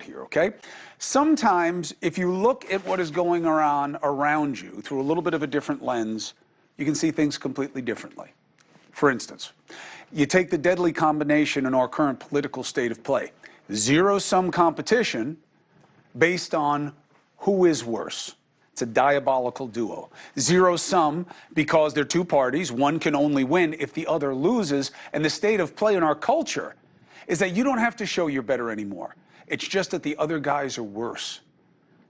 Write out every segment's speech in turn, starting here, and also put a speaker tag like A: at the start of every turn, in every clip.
A: here, okay? Sometimes if you look at what is going on around you through a little bit of a different lens, you can see things completely differently. For instance, you take the deadly combination in our current political state of play. Zero-sum competition based on who is worse. It's a diabolical duo. Zero-sum because they're two parties. One can only win if the other loses. And the state of play in our culture is that you don't have to show you're better anymore. It's just that the other guys are worse.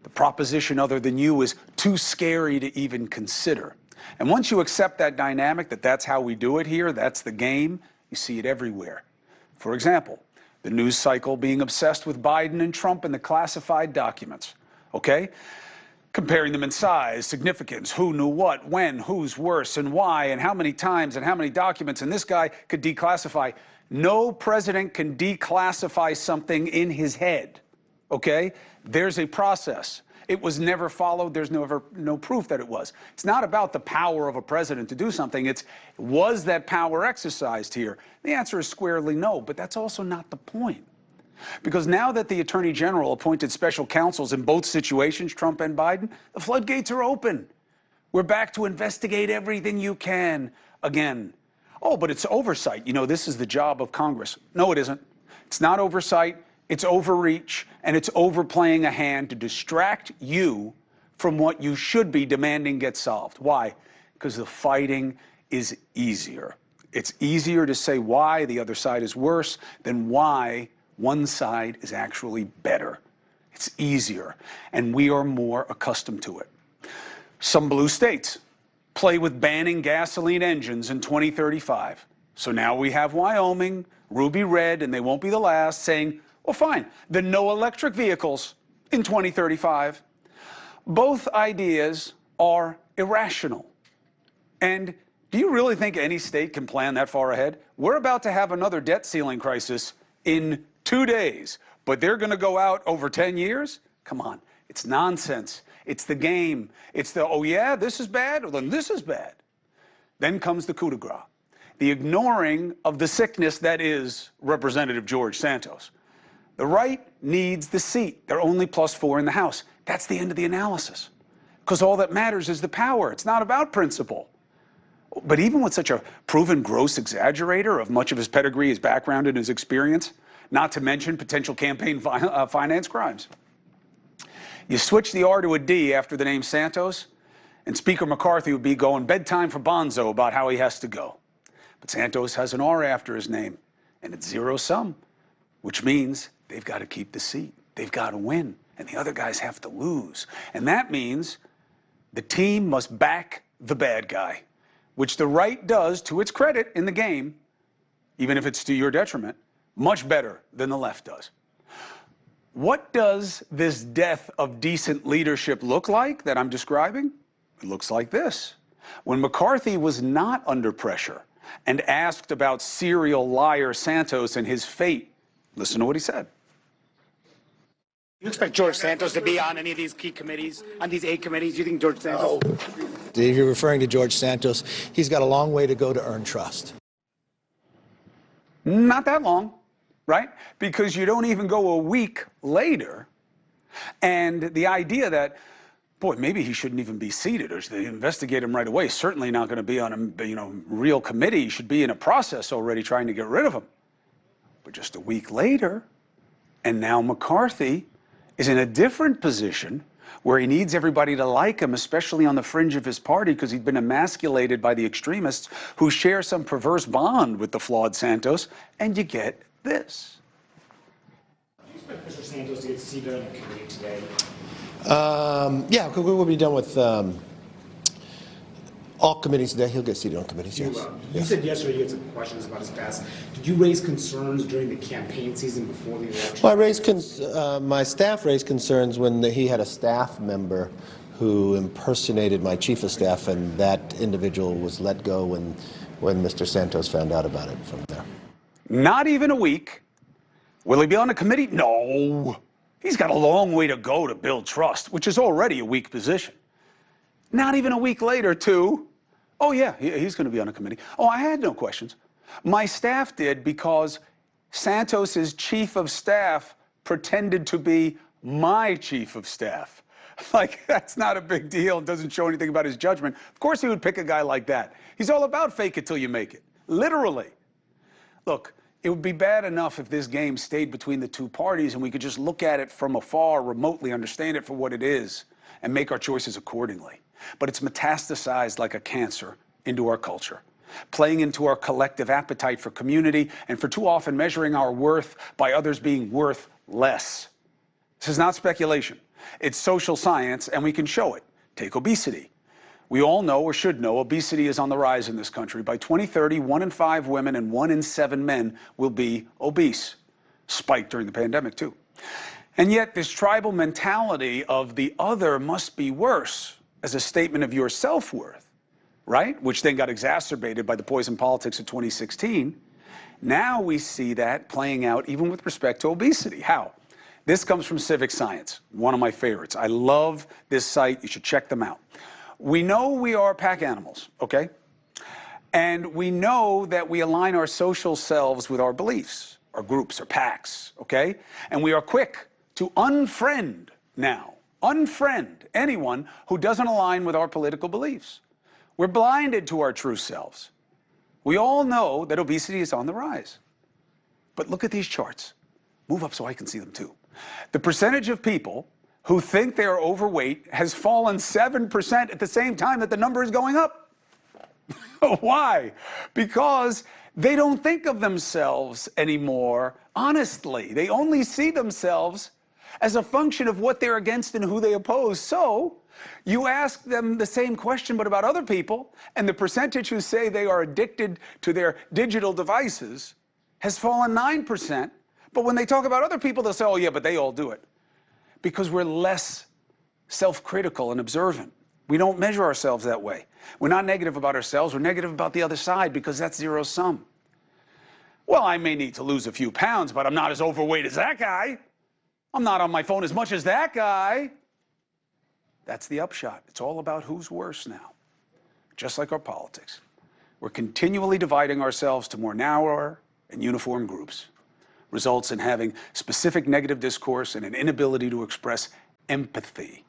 A: The proposition other than you is too scary to even consider. And once you accept that dynamic, that that's how we do it here, that's the game, you see it everywhere. For example, the news cycle being obsessed with Biden and Trump and the classified documents, okay? Comparing them in size, significance, who knew what, when, who's worse, and why, and how many times, and how many documents, and this guy could declassify. No president can declassify something in his head, okay? There's a process. It was never followed. There's no proof that it was. It's not about the power of a president to do something. It's, was that power exercised here? The answer is squarely no, but that's also not the point. Because now that the Attorney General appointed special counsels in both situations, Trump and Biden, the floodgates are open. We're back to investigate everything you can again. Oh, but it's oversight. You know, this is the job of Congress. No, it isn't. It's not oversight. It's overreach, and it's overplaying a hand to distract you from what you should be demanding get solved. Why? Because the fighting is easier. It's easier to say why the other side is worse than why one side is actually better. It's easier, and we are more accustomed to it. Some blue states play with banning gasoline engines in 2035. So now we have Wyoming, ruby red, and they won't be the last, saying, well, fine, then no electric vehicles in 2035. Both ideas are irrational. And do you really think any state can plan that far ahead? We're about to have another debt ceiling crisis in 2 days, but they're going to go out over 10 years? Come on, it's nonsense. It's the game. It's the, oh yeah, this is bad, well, then this is bad. Then comes the coup de grace, the ignoring of the sickness that is Representative George Santos. The right needs the seat. They're only +4 in the House. That's the end of the analysis. Because all that matters is the power. It's not about principle. But even with such a proven gross exaggerator of much of his pedigree, his background, and his experience, not to mention potential campaign finance crimes, you switch the R to a D after the name Santos, and Speaker McCarthy would be going bedtime for Bonzo about how he has to go. But Santos has an R after his name, and it's zero-sum, which means they've got to keep the seat. They've got to win, and the other guys have to lose. And that means the team must back the bad guy, which the right does, to its credit in the game, even if it's to your detriment, much better than the left does. What does this death of decent leadership look like that I'm describing? It looks like this. When McCarthy was not under pressure and asked about serial liar Santos and his fate, listen to what he said.
B: You expect George Santos to be on any of these key committees, on these 8 committees? Do you think George Santos?
C: If you're referring to George Santos, he's got a long way to go to earn trust.
A: Not that long, right? Because you don't even go a week later, and the idea that, boy, maybe he shouldn't even be seated, or should they investigate him right away? Certainly not going to be on a real committee. He should be in a process already trying to get rid of him. But just a week later, and now McCarthy is in a different position where he needs everybody to like him, especially on the fringe of his party, because he'd been emasculated by the extremists who share some perverse bond with the flawed Santos, and you get this.
B: Do you expect Mr. Santos to get seated on a committee today?
C: Yeah, we'll be done with all committees today. He'll get seated on committees, yes.
B: You said yesterday you had some questions about his past. Did you raise concerns during the campaign season before the election?
C: Well, my staff raised concerns when he had a staff member who impersonated my chief of staff, and that individual was let go when Mr. Santos found out about it from there.
A: Not even a week. Will he be on a committee? No. He's got a long way to go to build trust, which is already a weak position. Not even a week later, too. Oh, yeah, he's going to be on a committee. Oh, I had no questions. My staff did, because Santos's chief of staff pretended to be my chief of staff. Like, that's not a big deal. It doesn't show anything about his judgment. Of course he would pick a guy like that. He's all about fake it till you make it. Literally. Look, it would be bad enough if this game stayed between the two parties and we could just look at it from afar, remotely, understand it for what it is, and make our choices accordingly. But it's metastasized like a cancer into our culture, playing into our collective appetite for community and for too often measuring our worth by others being worth less. This is not speculation. It's social science, and we can show it. Take obesity. We all know, or should know, obesity is on the rise in this country. By 2030, 1 in 5 women and 1 in 7 men will be obese. Spiked during the pandemic, too. And yet, this tribal mentality of the other must be worse as a statement of your self-worth, right? Which then got exacerbated by the poison politics of 2016. Now we see that playing out even with respect to obesity. How? This comes from Civic Science, one of my favorites. I love this site. You should check them out. We know we are pack animals, okay? And we know that we align our social selves with our beliefs, our groups, our packs, okay? And we are quick to unfriend now, unfriend anyone who doesn't align with our political beliefs. We're blinded to our true selves. We all know that obesity is on the rise. But look at these charts. Move up so I can see them too. The percentage of people who think they are overweight has fallen 7% at the same time that the number is going up. Why? Because they don't think of themselves anymore honestly. They only see themselves as a function of what they're against and who they oppose. So you ask them the same question but about other people, and the percentage who say they are addicted to their digital devices has fallen 9%. But when they talk about other people, they'll say, oh, yeah, but they all do it. Because we're less self-critical and observant. We don't measure ourselves that way. We're not negative about ourselves. We're negative about the other side because that's zero sum. Well, I may need to lose a few pounds, but I'm not as overweight as that guy. I'm not on my phone as much as that guy. That's the upshot. It's all about who's worse now. Just like our politics. We're continually dividing ourselves to more narrower and uniform groups. Results in having specific negative discourse and an inability to express empathy